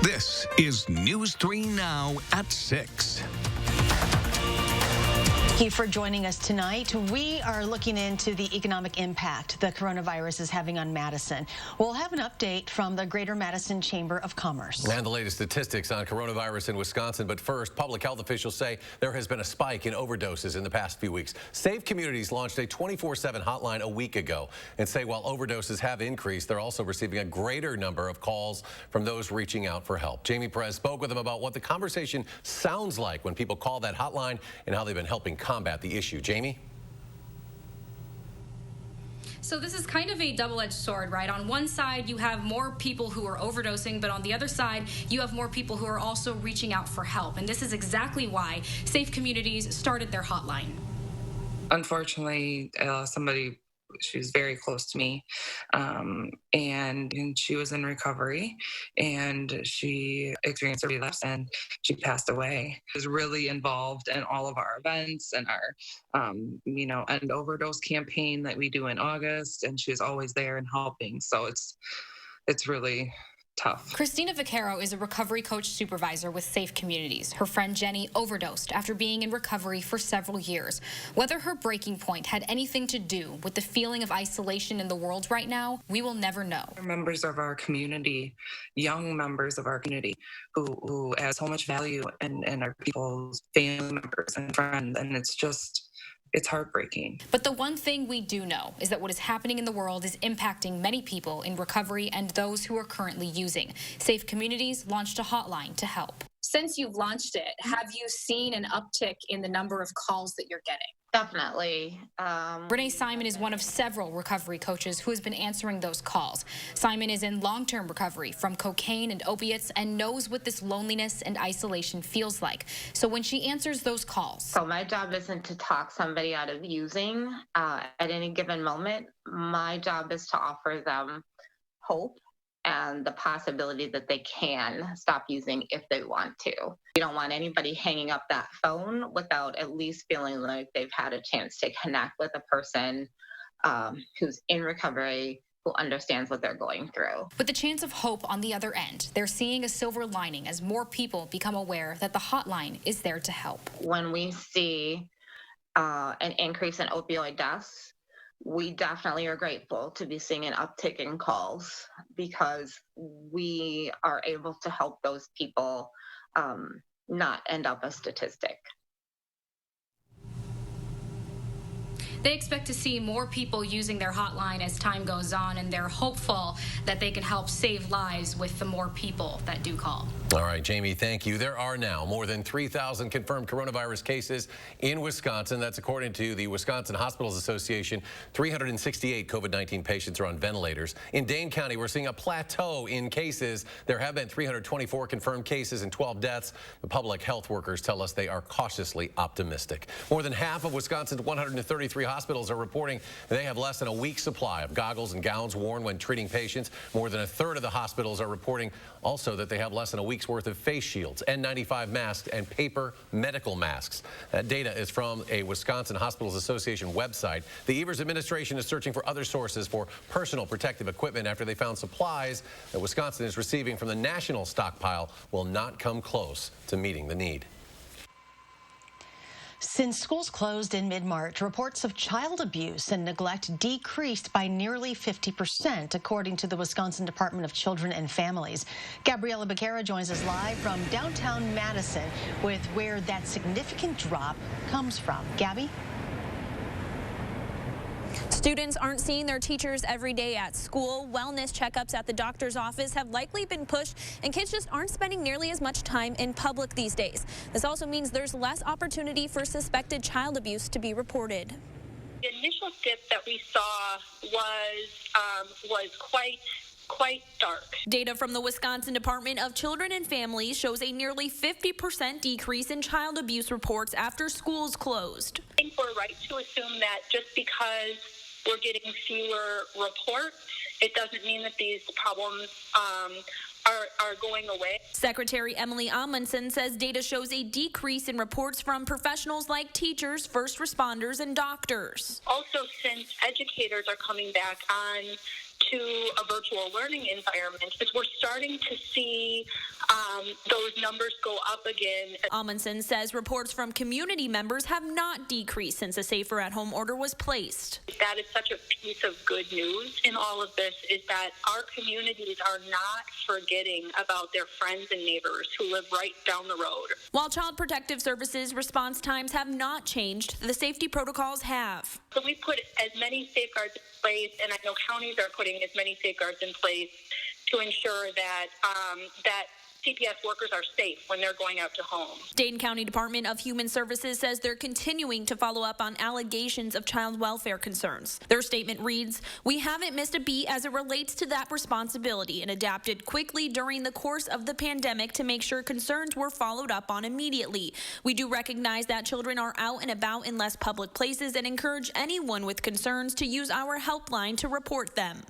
This is News 3 Now at 6. Thank you for joining us tonight. We are looking into the economic impact the coronavirus is having on Madison. We'll have an update from the Greater Madison Chamber of Commerce. And the latest statistics on coronavirus in Wisconsin. But first, public health officials say there has been a spike in overdoses in the past few weeks. Safe Communities launched a 24/7 hotline a week ago and say while overdoses have increased, they're also receiving a greater number of calls from those reaching out for help. Jamie Perez spoke with them about what the conversation sounds like when people call that hotline and how they've been helping combat the issue. Jamie? So this is kind of a double-edged sword, right? On one side, you have more people who are overdosing, but on the other side, you have more people who are also reaching out for help. And this is exactly why Safe Communities started their hotline. Unfortunately, she was very close to me, and she was in recovery, and she experienced a relapse, and she passed away. She was really involved in all of our events and our, end overdose campaign that we do in August, and she was always there and helping. So it's really tough. Christina Vaccaro is a recovery coach supervisor with Safe Communities. Her friend Jenny overdosed after being in recovery for several years. Whether her breaking point had anything to do with the feeling of isolation in the world right now, we will never know. Members of our community, young members of our community who add so much value and are people's family members and friends, and it's heartbreaking. But the one thing we do know is that what is happening in the world is impacting many people in recovery and those who are currently using. Safe Communities launched a hotline to help. Since you've launched it, have you seen an uptick in the number of calls that you're getting? Definitely. Renee Simon is one of several recovery coaches who has been answering those calls. Simon is in long-term recovery from cocaine and opiates and knows what this loneliness and isolation feels like. So when she answers those calls. So my job isn't to talk somebody out of using at any given moment. My job is to offer them hope and the possibility that they can stop using if they want to. You don't want anybody hanging up that phone without at least feeling like they've had a chance to connect with a person who's in recovery, who understands what they're going through. With the chance of hope on the other end, they're seeing a silver lining as more people become aware that the hotline is there to help. When we see an increase in opioid deaths, we definitely are grateful to be seeing an uptick in calls because we are able to help those people not end up a statistic. They expect to see more people using their hotline as time goes on, and they're hopeful that they can help save lives with the more people that do call. All right, Jamie, thank you. There are now more than 3,000 confirmed coronavirus cases in Wisconsin. That's according to the Wisconsin Hospitals Association. 368 COVID-19 patients are on ventilators. In Dane County, we're seeing a plateau in cases. There have been 324 confirmed cases and 12 deaths. The public health workers tell us they are cautiously optimistic. More than half of Wisconsin's 133 hospitals are reporting they have less than a week's supply of goggles and gowns worn when treating patients. More than a third of the hospitals are reporting also that they have less than a week's worth of face shields, N95 masks, and paper medical masks. That data is from a Wisconsin Hospitals Association website. The Evers administration is searching for other sources for personal protective equipment after they found supplies that Wisconsin is receiving from the national stockpile will not come close to meeting the need. Since schools closed in mid-March, reports of child abuse and neglect decreased by nearly 50%, according to the Wisconsin Department of Children and Families. Gabriella Becerra joins us live from downtown Madison with where that significant drop comes from. Gabby? Students aren't seeing their teachers every day at school. Wellness checkups at the doctor's office have likely been pushed, and kids just aren't spending nearly as much time in public these days. This also means there's less opportunity for suspected child abuse to be reported. The initial dip that we saw was quite dark. Data from the Wisconsin Department of Children and Families shows a nearly 50% decrease in child abuse reports after schools closed. I think we're right to assume that just because we're getting fewer reports, it doesn't mean that these problems are going away. Secretary Emily Amundsen says data shows a decrease in reports from professionals like teachers, first responders, and doctors. Also, since educators are coming back on to a virtual learning environment is we're starting to see those numbers go up again. Amundsen says reports from community members have not decreased since a safer at home order was placed. That is such a piece of good news in all of this, is that our communities are not forgetting about their friends and neighbors who live right down the road. While Child Protective Services response times have not changed, the safety protocols have. So we put as many safeguards in place, and I know counties are putting as many safeguards in place to ensure that that CPS workers are safe when they're going out to homes. Dane County Department of Human Services says they're continuing to follow up on allegations of child welfare concerns. Their statement reads, "We haven't missed a beat as it relates to that responsibility and adapted quickly during the course of the pandemic to make sure concerns were followed up on immediately. We do recognize that children are out and about in less public places and encourage anyone with concerns to use our helpline to report them."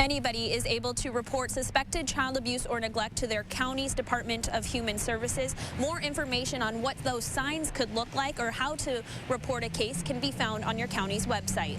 Anybody is able to report suspected child abuse or neglect to their county's Department of Human Services. More information on what those signs could look like or how to report a case can be found on your county's website.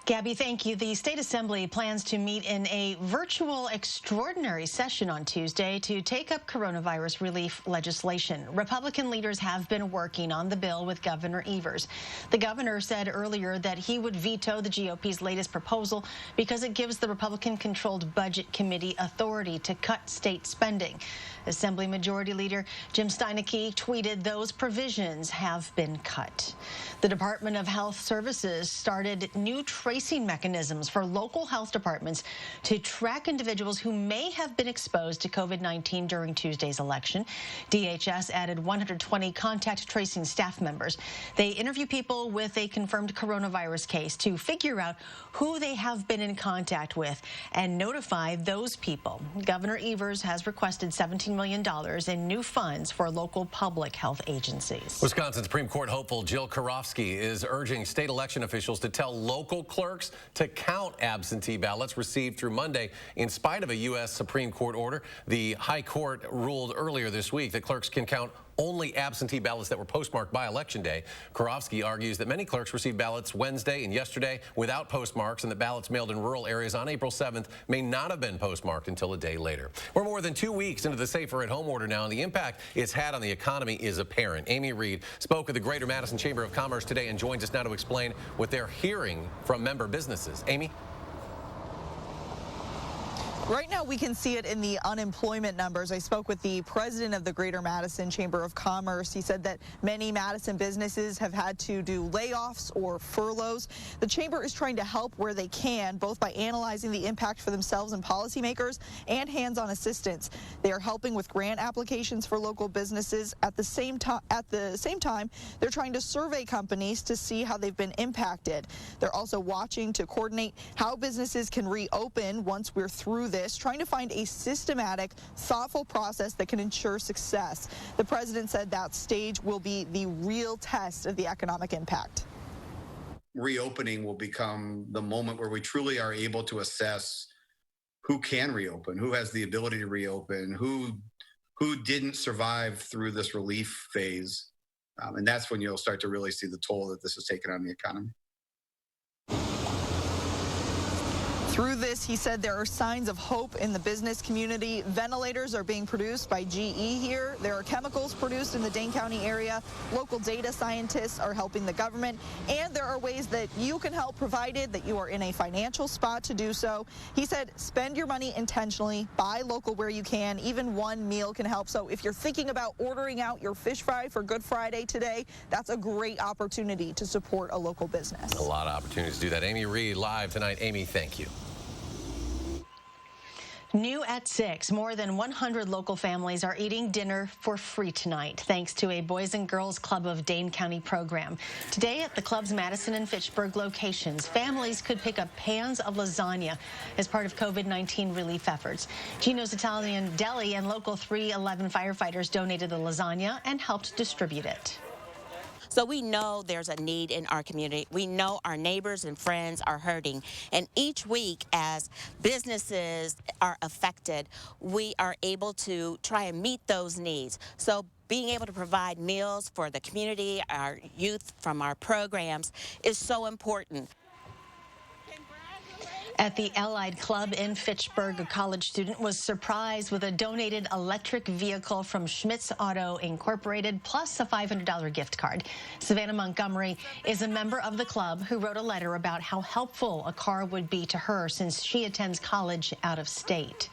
Gabby, thank you. The State Assembly plans to meet in a virtual extraordinary session on Tuesday to take up coronavirus relief legislation. Republican leaders have been working on the bill with Governor Evers. The governor said earlier that he would veto the GOP's latest proposal because it gives the Republican-controlled Budget Committee authority to cut state spending. Assembly Majority Leader Jim Steineke tweeted those provisions have been cut. The Department of Health Services started new tracing mechanisms for local health departments to track individuals who may have been exposed to COVID-19 during Tuesday's election. DHS added 120 contact tracing staff members. They interview people with a confirmed coronavirus case to figure out who they have been in contact with and notify those people. Governor Evers has requested $17 million in new funds for local public health agencies. Wisconsin Supreme Court hopeful Jill Karofsky is urging state election officials to tell local clerks to count absentee ballots received through Monday in spite of a U.S. Supreme Court order. The High Court ruled earlier this week that clerks can count only absentee ballots that were postmarked by Election Day. Karofsky argues that many clerks received ballots Wednesday and yesterday without postmarks, and that ballots mailed in rural areas on April 7th may not have been postmarked until a day later. We're more than 2 weeks into the Safer at Home order now, and the impact it's had on the economy is apparent. Amy Reed spoke with the Greater Madison Chamber of Commerce today and joins us now to explain what they're hearing from member businesses. Amy? Right now, we can see it in the unemployment numbers. I spoke with the president of the Greater Madison Chamber of Commerce. He said that many Madison businesses have had to do layoffs or furloughs. The chamber is trying to help where they can, both by analyzing the impact for themselves and policymakers and hands-on assistance. They are helping with grant applications for local businesses. At the same time, they're trying to survey companies to see how they've been impacted. They're also watching to coordinate how businesses can reopen once we're through this, trying to find a systematic, thoughtful process that can ensure success. The president said that stage will be the real test of the economic impact. Reopening will become the moment where we truly are able to assess who can reopen, who has the ability to reopen, who didn't survive through this relief phase. And that's when you'll start to really see the toll that this has taken on the economy. Through this, he said there are signs of hope in the business community. Ventilators are being produced by GE here. There are chemicals produced in the Dane County area. Local data scientists are helping the government. And there are ways that you can help, provided that you are in a financial spot to do so. He said, spend your money intentionally, buy local where you can. Even one meal can help. So if you're thinking about ordering out your fish fry for Good Friday today, that's a great opportunity to support a local business. A lot of opportunities to do that. Amy Reed live tonight. Amy, thank you. New at 6, more than 100 local families are eating dinner for free tonight, thanks to a Boys and Girls Club of Dane County program. Today at the club's Madison and Fitchburg locations, families could pick up pans of lasagna as part of COVID-19 relief efforts. Gino's Italian Deli and local 311 firefighters donated the lasagna and helped distribute it. So we know there's a need in our community. We know our neighbors and friends are hurting. And each week, as businesses are affected, we are able to try and meet those needs. So being able to provide meals for the community, our youth from our programs is so important. At the Allied Club in Fitchburg, a college student was surprised with a donated electric vehicle from Schmitz Auto Incorporated, plus a $500 gift card. Savannah Montgomery is a member of the club who wrote a letter about how helpful a car would be to her since she attends college out of state.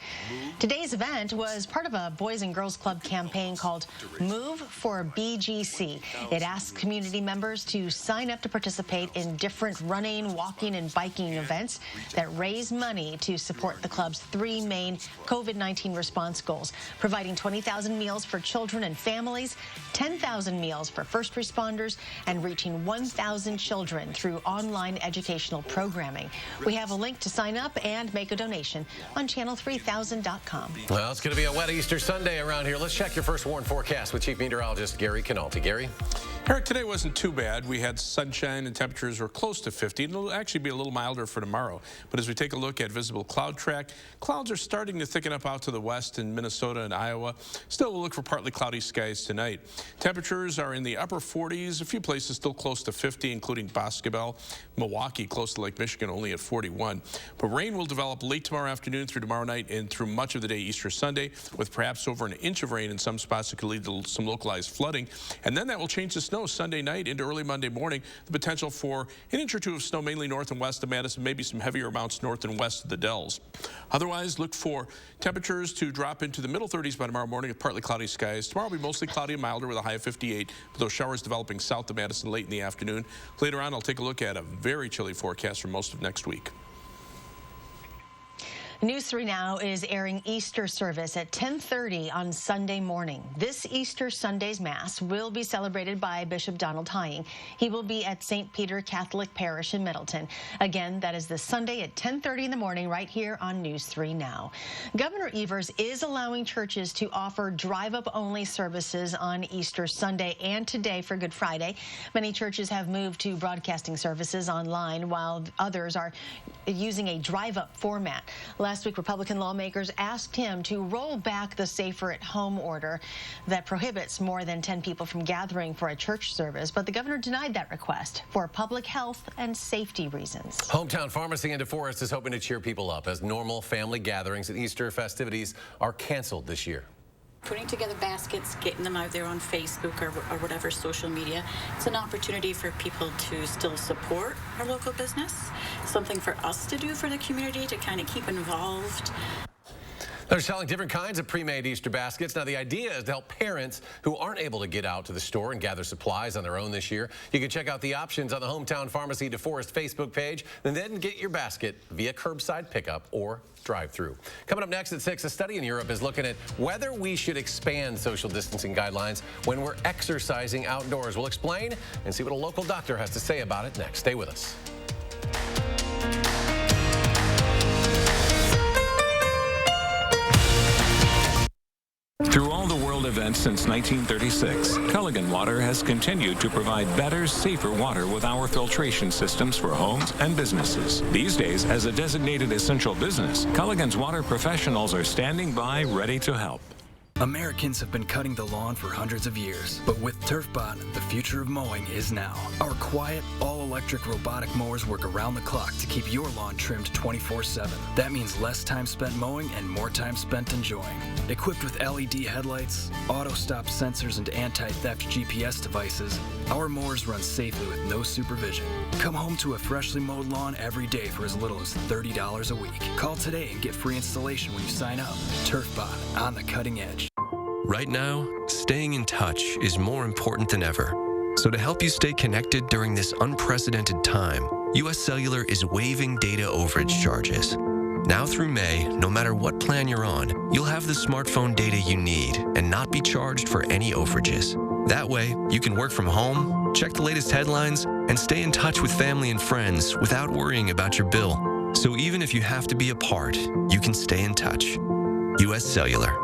Today's event was part of a Boys and Girls Club campaign called Move for BGC. It asks community members to sign up to participate in different running, walking, and biking events that raise money to support the club's three main COVID-19 response goals, providing 20,000 meals for children and families, 10,000 meals for first responders, and reaching 1,000 children through online educational programming. We have a link to sign up and make a donation on channel3000.com. Well, it's going to be a wet Easter Sunday around here. Let's check your first warn forecast with Chief Meteorologist Gary Canalti. Gary? Eric, today wasn't too bad. We had sunshine and temperatures were close to 50. It'll actually be a little milder for tomorrow. But as we take a look at visible cloud track, clouds are starting to thicken up out to the west in Minnesota and Iowa. Still, we'll look for partly cloudy skies tonight. Temperatures are in the upper 40s, a few places still close to 50, including Boscobel, Milwaukee, close to Lake Michigan, only at 41. But rain will develop late tomorrow afternoon through tomorrow night and through much of the day Easter Sunday, with perhaps over an inch of rain in some spots that could lead to some localized flooding. And then that will change to snow Sunday night into early Monday morning. The potential for an inch or two of snow mainly north and west of Madison, maybe some heavier amounts north and west of the Dells. Otherwise, look for temperatures to drop into the middle 30s by tomorrow morning with partly cloudy skies. Tomorrow will be mostly cloudy and milder with a high of 58, with those showers developing south of Madison late in the afternoon. Later on, I'll take a look at a very chilly forecast for most of next week. News 3 Now is airing Easter service at 10:30 on Sunday morning. This Easter Sunday's Mass will be celebrated by Bishop Donald Hying. He will be at St. Peter Catholic Parish in Middleton. Again, that is this Sunday at 10:30 in the morning right here on News 3 Now. Governor Evers is allowing churches to offer drive-up only services on Easter Sunday and today for Good Friday. Many churches have moved to broadcasting services online, while others are using a drive-up format. Last week, Republican lawmakers asked him to roll back the Safer at Home order that prohibits more than 10 people from gathering for a church service, but the governor denied that request for public health and safety reasons. Hometown Pharmacy in DeForest is hoping to cheer people up as normal family gatherings and Easter festivities are canceled this year. Putting together baskets, getting them out there on Facebook or whatever social media, it's an opportunity for people to still support our local business, something for us to do for the community to kind of keep involved. They're selling different kinds of pre-made Easter baskets. Now, the idea is to help parents who aren't able to get out to the store and gather supplies on their own this year. You can check out the options on the Hometown Pharmacy DeForest Facebook page, and then get your basket via curbside pickup or drive-through. Coming up next at 6, a study in Europe is looking at whether we should expand social distancing guidelines when we're exercising outdoors. We'll explain and see what a local doctor has to say about it next. Stay with us. Through all the world events since 1936, Culligan Water has continued to provide better, safer water with our filtration systems for homes and businesses. These days, as a designated essential business, Culligan's water professionals are standing by, ready to help. Americans have been cutting the lawn for hundreds of years, but with TurfBot, the future of mowing is now. Our quiet, all-electric robotic mowers work around the clock to keep your lawn trimmed 24/7. That means less time spent mowing and more time spent enjoying. Equipped with LED headlights, auto-stop sensors, and anti-theft GPS devices, our mowers run safely with no supervision. Come home to a freshly mowed lawn every day for as little as $30 a week. Call today and get free installation when you sign up. TurfBot, on the cutting edge. Right now, staying in touch is more important than ever. So to help you stay connected during this unprecedented time, U.S. Cellular is waiving data overage charges. Now through May, no matter what plan you're on, you'll have the smartphone data you need and not be charged for any overages. That way, you can work from home, check the latest headlines, and stay in touch with family and friends without worrying about your bill. So even if you have to be apart, you can stay in touch. U.S. Cellular.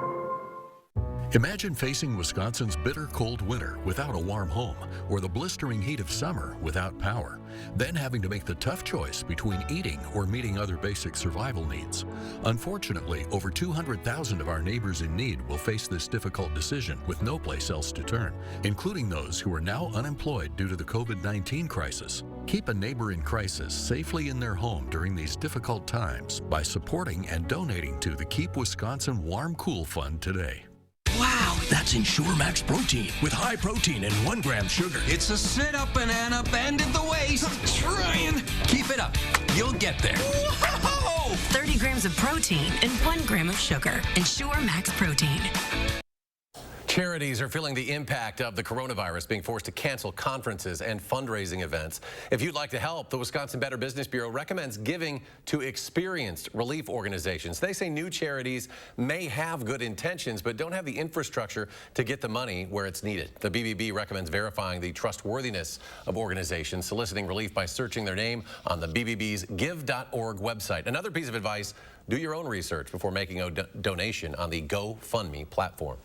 Imagine facing Wisconsin's bitter cold winter without a warm home, or the blistering heat of summer without power, then having to make the tough choice between eating or meeting other basic survival needs. Unfortunately, over 200,000 of our neighbors in need will face this difficult decision with no place else to turn, including those who are now unemployed due to the COVID-19 crisis. Keep a neighbor in crisis safely in their home during these difficult times by supporting and donating to the Keep Wisconsin Warm Cool Fund today. Wow, that's Ensure Max Protein with high protein and 1 gram sugar. It's a sit-up banana, bend at the waist. I'm trying. Keep it up. You'll get there. Whoa! 30 grams of protein and 1 gram of sugar. Ensure Max Protein. Charities are feeling the impact of the coronavirus, being forced to cancel conferences and fundraising events. If you'd like to help, the Wisconsin Better Business Bureau recommends giving to experienced relief organizations. They say new charities may have good intentions, but don't have the infrastructure to get the money where it's needed. The BBB recommends verifying the trustworthiness of organizations, soliciting relief by searching their name on the BBB's give.org website. Another piece of advice, do your own research before making a donation on the GoFundMe platform.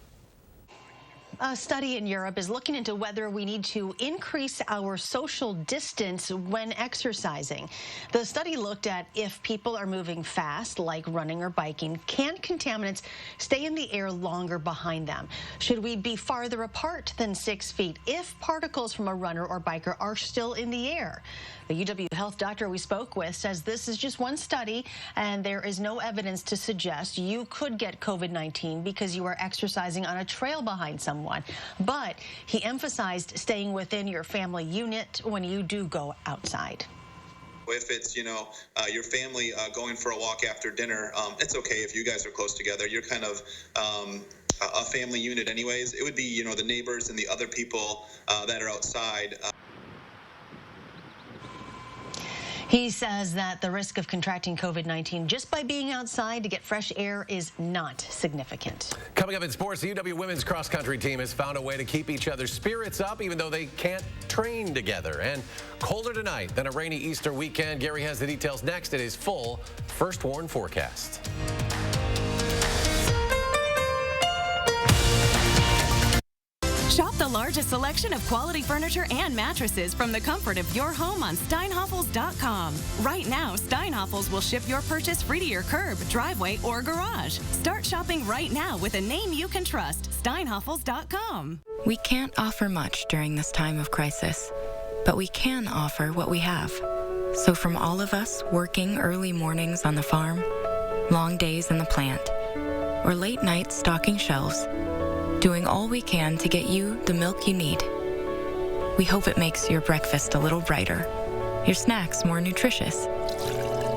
A study in Europe is looking into whether we need to increase our social distance when exercising. The study looked at if people are moving fast, like running or biking, can contaminants stay in the air longer behind them? Should we be farther apart than 6 feet if particles from a runner or biker are still in the air? The UW Health doctor we spoke with says this is just one study and there is no evidence to suggest you could get COVID-19 because you are exercising on a trail behind someone. But he emphasized staying within your family unit when you do go outside. If it's, your family going for a walk after dinner, it's okay if you guys are close together. You're kind of a family unit anyways. It would be, the neighbors and the other people that are outside. He says that the risk of contracting COVID-19 just by being outside to get fresh air is not significant. Coming up in sports, the UW women's cross-country team has found a way to keep each other's spirits up even though they can't train together. And colder tonight than a rainy Easter weekend. Gary has the details next in his full First Warn forecast. Shop the largest selection of quality furniture and mattresses from the comfort of your home on steinhoffels.com. Right now, Steinhoffels will ship your purchase free to your curb, driveway, or garage. Start shopping right now with a name you can trust, steinhoffels.com. We can't offer much during this time of crisis, but we can offer what we have. So from all of us working early mornings on the farm, long days in the plant, or late nights stocking shelves, doing all we can to get you the milk you need. We hope it makes your breakfast a little brighter, your snacks more nutritious,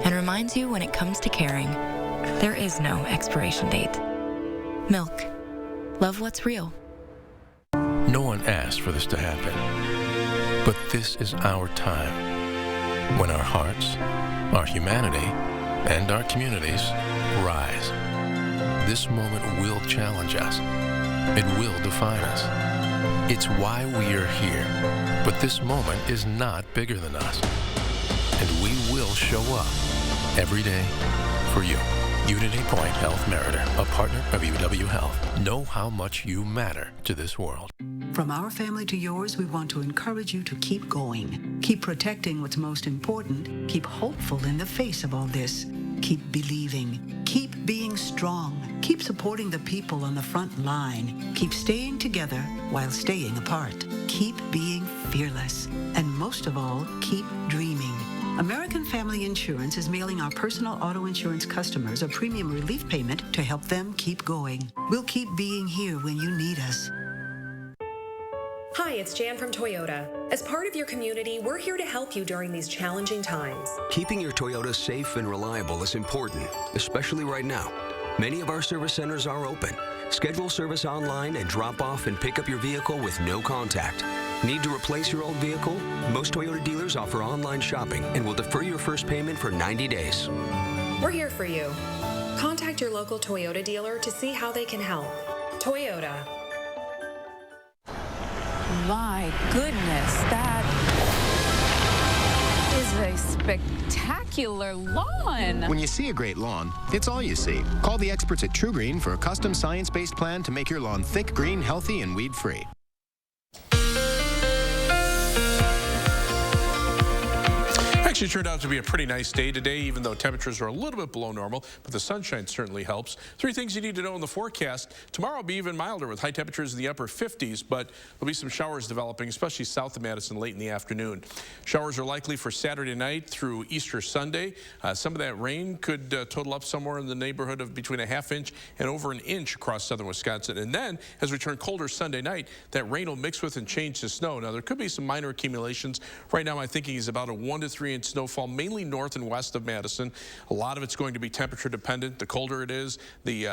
and reminds you when it comes to caring, there is no expiration date. Milk. Love what's real. No one asked for this to happen, but this is our time when our hearts, our humanity, and our communities rise. This moment will challenge us. It will define us. It's why we are here. But this moment is not bigger than us. And we will show up every day for you. Unity Point Health Meritor, a partner of UW Health. Know how much you matter to this world. From our family to yours, we want to encourage you to keep going. Keep protecting what's most important. Keep hopeful in the face of all this. Keep believing. Keep being strong. Keep supporting the people on the front line. Keep staying together while staying apart. Keep being fearless. And most of all, keep dreaming. American Family Insurance is mailing our personal auto insurance customers a premium relief payment to help them keep going. We'll keep being here when you need us. Hi, it's Jan from Toyota. As part of your community, we're here to help you during these challenging times. Keeping your Toyota safe and reliable is important, especially right now. Many of our service centers are open. Schedule service online and drop off and pick up your vehicle with no contact. Need to replace your old vehicle? Most Toyota dealers offer online shopping and will defer your first payment for 90 days. We're here for you. Contact your local Toyota dealer to see how they can help. Toyota. My goodness, that is a spectacular lawn. When you see a great lawn, it's all you see. Call the experts at True Green for a custom science-based plan to make your lawn thick, green, healthy, and weed-free. Actually turned out to be a pretty nice day today, even though temperatures are a little bit below normal, but the sunshine certainly helps. 3 things you need to know in the forecast. Tomorrow will be even milder with high temperatures in the upper 50s, but there'll be some showers developing, especially south of Madison late in the afternoon. Showers are likely for Saturday night through Easter Sunday. Some of that rain could total up somewhere in the neighborhood of between a ½ inch and over an inch across southern Wisconsin. And then, as we turn colder Sunday night, that rain will mix with and change to snow. Now, there could be some minor accumulations. Right now, my thinking is about a 1 to 3 inch snowfall, mainly north and west of Madison. A lot of it's going to be temperature dependent. The colder it is, the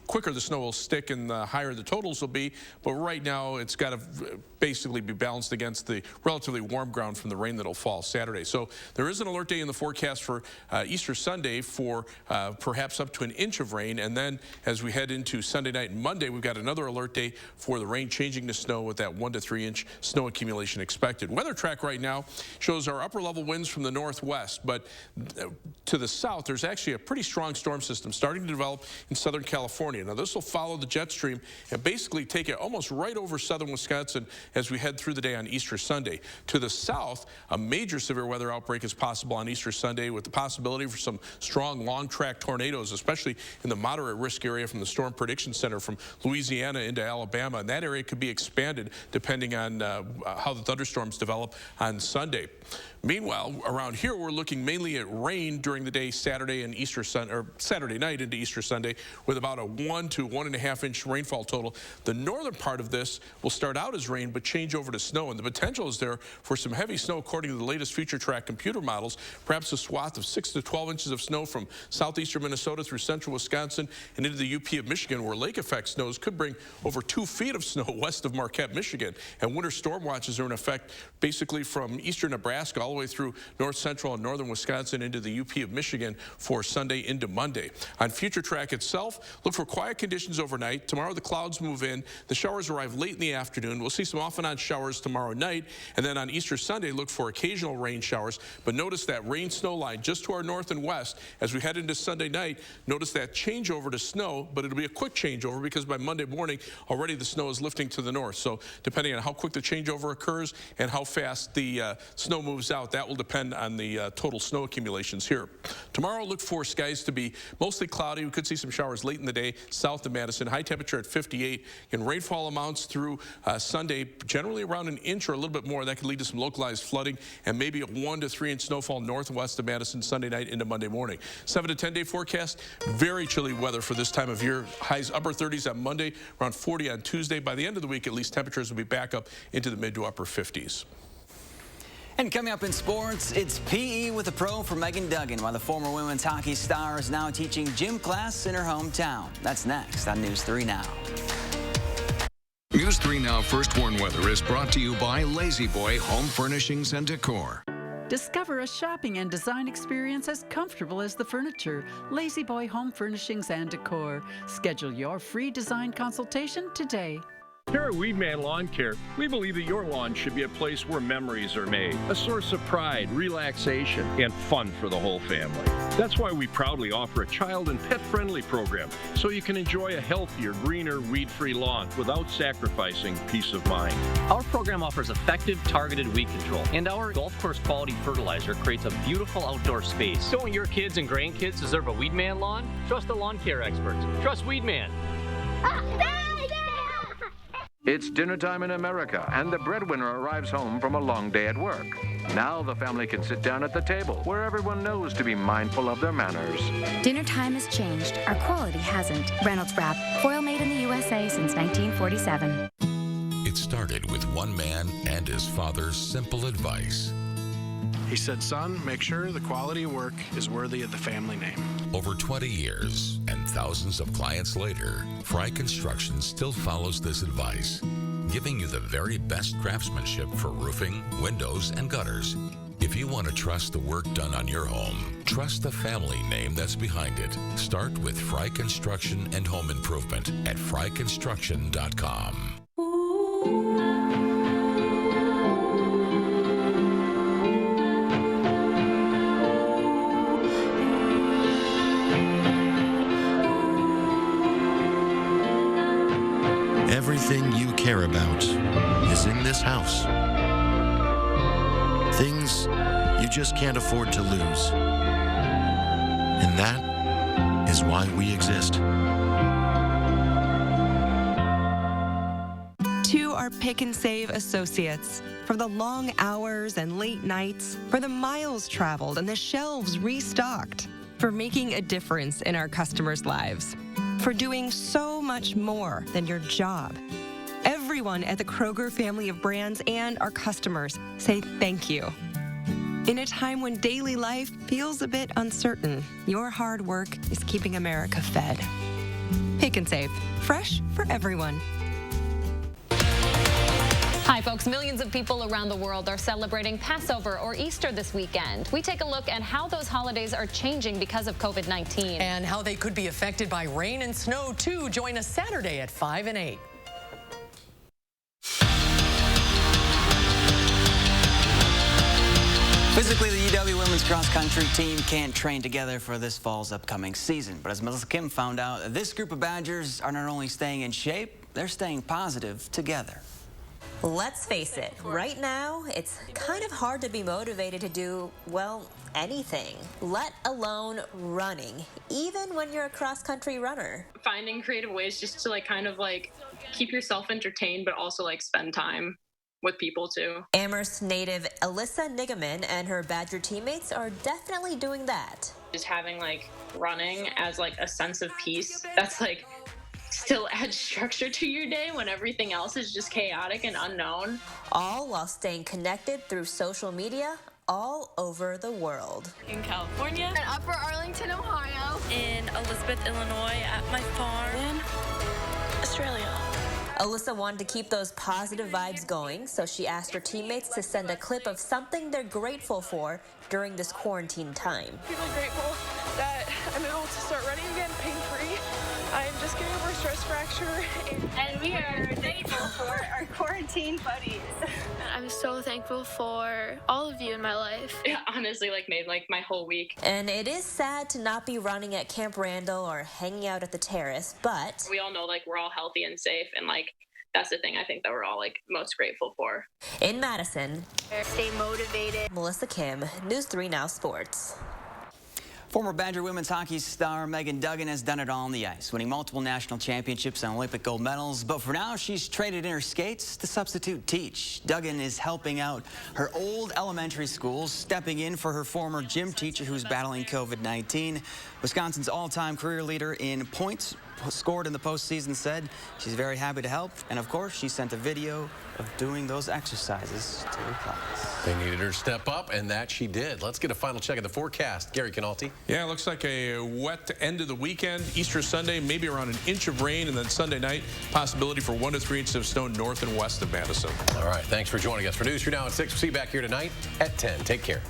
quicker the snow will stick and the higher the totals will be. But right now, it's got to basically be balanced against the relatively warm ground from the rain that'll fall Saturday. So there is an alert day in the forecast for Easter Sunday for perhaps up to an inch of rain. And then as we head into Sunday night and Monday, we've got another alert day for the rain changing to snow with that 1 to 3 inch snow accumulation expected. Weather track right now shows our upper level winds from the northwest, but to the south, there's actually a pretty strong storm system starting to develop in Southern California. Now, this will follow the jet stream and basically take it almost right over southern Wisconsin as we head through the day on Easter Sunday. To the south, a major severe weather outbreak is possible on Easter Sunday with the possibility for some strong long-track tornadoes, especially in the moderate risk area from the Storm Prediction Center from Louisiana into Alabama. And that area could be expanded depending on how the thunderstorms develop on Sunday. Meanwhile, around here, we're looking mainly at rain during the day Saturday and Saturday night into Easter Sunday with about a 1 to 1.5 inch rainfall total. The northern part of this will start out as rain but change over to snow, and the potential is there for some heavy snow according to the latest future track computer models. Perhaps a swath of 6 to 12 inches of snow from southeastern Minnesota through central Wisconsin and into the UP of Michigan, where lake effect snows could bring over 2 feet of snow west of Marquette, Michigan. And winter storm watches are in effect basically from eastern Nebraska all the way through north central and northern Wisconsin into the UP of Michigan for Sunday into Monday. On future track itself, look for quiet conditions overnight. Tomorrow the clouds move in. The showers arrive late in the afternoon. We'll see some off and on showers tomorrow night. And then on Easter Sunday, look for occasional rain showers. But notice that rain snow line just to our north and west. As we head into Sunday night, notice that changeover to snow, but it'll be a quick changeover because by Monday morning, already the snow is lifting to the north. So depending on how quick the changeover occurs and how fast the snow moves out, that will depend on the total snow accumulations here. Tomorrow, look for skies to be mostly cloudy. We could see some showers late in the day south of Madison. High temperature at 58. And rainfall amounts through Sunday, generally around an inch or a little bit more. That could lead to some localized flooding and maybe a 1 to 3 inch snowfall north and west of Madison Sunday night into Monday morning. 7 to 10 day forecast. Very chilly weather for this time of year. Highs upper 30s on Monday, around 40 on Tuesday. By the end of the week, at least, temperatures will be back up into the mid to upper 50s. And coming up in sports, it's PE with a pro for Megan Duggan, while the former women's hockey star is now teaching gym class in her hometown. That's next on News 3 Now. News 3 Now First Warn Weather is brought to you by Lazy Boy Home Furnishings and Decor. Discover a shopping and design experience as comfortable as the furniture. Lazy Boy Home Furnishings and Decor. Schedule your free design consultation today. Here at Weedman Lawn Care, we believe that your lawn should be a place where memories are made, a source of pride, relaxation, and fun for the whole family. That's why we proudly offer a child and pet-friendly program, so you can enjoy a healthier, greener, weed-free lawn without sacrificing peace of mind. Our program offers effective, targeted weed control, and our golf course quality fertilizer creates a beautiful outdoor space. Don't your kids and grandkids deserve a Weedman lawn? Trust the lawn care experts. Trust Weedman. It's dinner time in America, and the breadwinner arrives home from a long day at work. Now the family can sit down at the table, where everyone knows to be mindful of their manners. Dinner time has changed. Our quality hasn't. Reynolds Wrap, foil made in the USA since 1947. It started with one man and his father's simple advice. He said, son, make sure the quality of work is worthy of the family name. Over 20 years and thousands of clients later, Fry Construction still follows this advice, giving you the very best craftsmanship for roofing, windows, and gutters. If you want to trust the work done on your home, trust the family name that's behind it. Start with Fry Construction and Home Improvement at fryconstruction.com. everything you care about is in this house. Things you just can't afford to lose. And that is why we exist. To our Pick and Save associates, for the long hours and late nights, for the miles traveled and the shelves restocked, for making a difference in our customers' lives, for doing so much more than your job. Everyone at the Kroger family of brands and our customers say thank you. In a time when daily life feels a bit uncertain, your hard work is keeping America fed. Pick and Save, fresh for everyone. Hi, folks. Millions of people around the world are celebrating Passover or Easter this weekend. We take a look at how those holidays are changing because of COVID-19. And how they could be affected by rain and snow, too. Join us Saturday at 5 and 8. Physically, the UW women's cross-country team can't train together for this fall's upcoming season. But as Melissa Kim found out, this group of Badgers are not only staying in shape, they're staying positive together. Let's face it, right now, it's kind of hard to be motivated to do, well, anything, let alone running, even when you're a cross-country runner. Finding creative ways just to kind of keep yourself entertained, but also spend time with people too. Amherst native Alyssa Nigaman and her Badger teammates are definitely doing that. Just having running as a sense of peace, that's still adds structure to your day when everything else is just chaotic and unknown. All while staying connected through social media all over the world. In California, in Upper Arlington, Ohio, in Elizabeth, Illinois, at my farm, in Australia. Alyssa wanted to keep those positive vibes going, so she asked her teammates to send a clip of something they're grateful for during this quarantine time. I'm feeling grateful that I'm able to start running again pain-free. I'm just getting over a stress fracture. And we are thankful for our quarantine buddies. I'm so thankful for all of you in my life. It honestly made my whole week. And it is sad to not be running at Camp Randall or hanging out at the terrace, but we all know we're all healthy and safe, and that's the thing I think that we're all most grateful for. In Madison, stay motivated. Melissa Kim, News 3 Now Sports. Former Badger women's hockey star Megan Duggan has done it all on the ice, winning multiple national championships and Olympic gold medals. But for now, she's traded in her skates to substitute teach. Duggan is helping out her old elementary school, stepping in for her former gym teacher who's battling COVID-19. Wisconsin's all-time career leader in points scored in the postseason said she's very happy to help. And of course, she sent a video of doing those exercises to her class. They needed her to step up, and that she did. Let's get a final check of the forecast. Gary Canalti. Yeah, it looks like a wet end of the weekend. Easter Sunday, maybe around an inch of rain, and then Sunday night, possibility for 1 to 3 inches of snow north and west of Madison. All right, thanks for joining us. For News 3 Now at 6, we'll see you back here tonight at 10. Take care.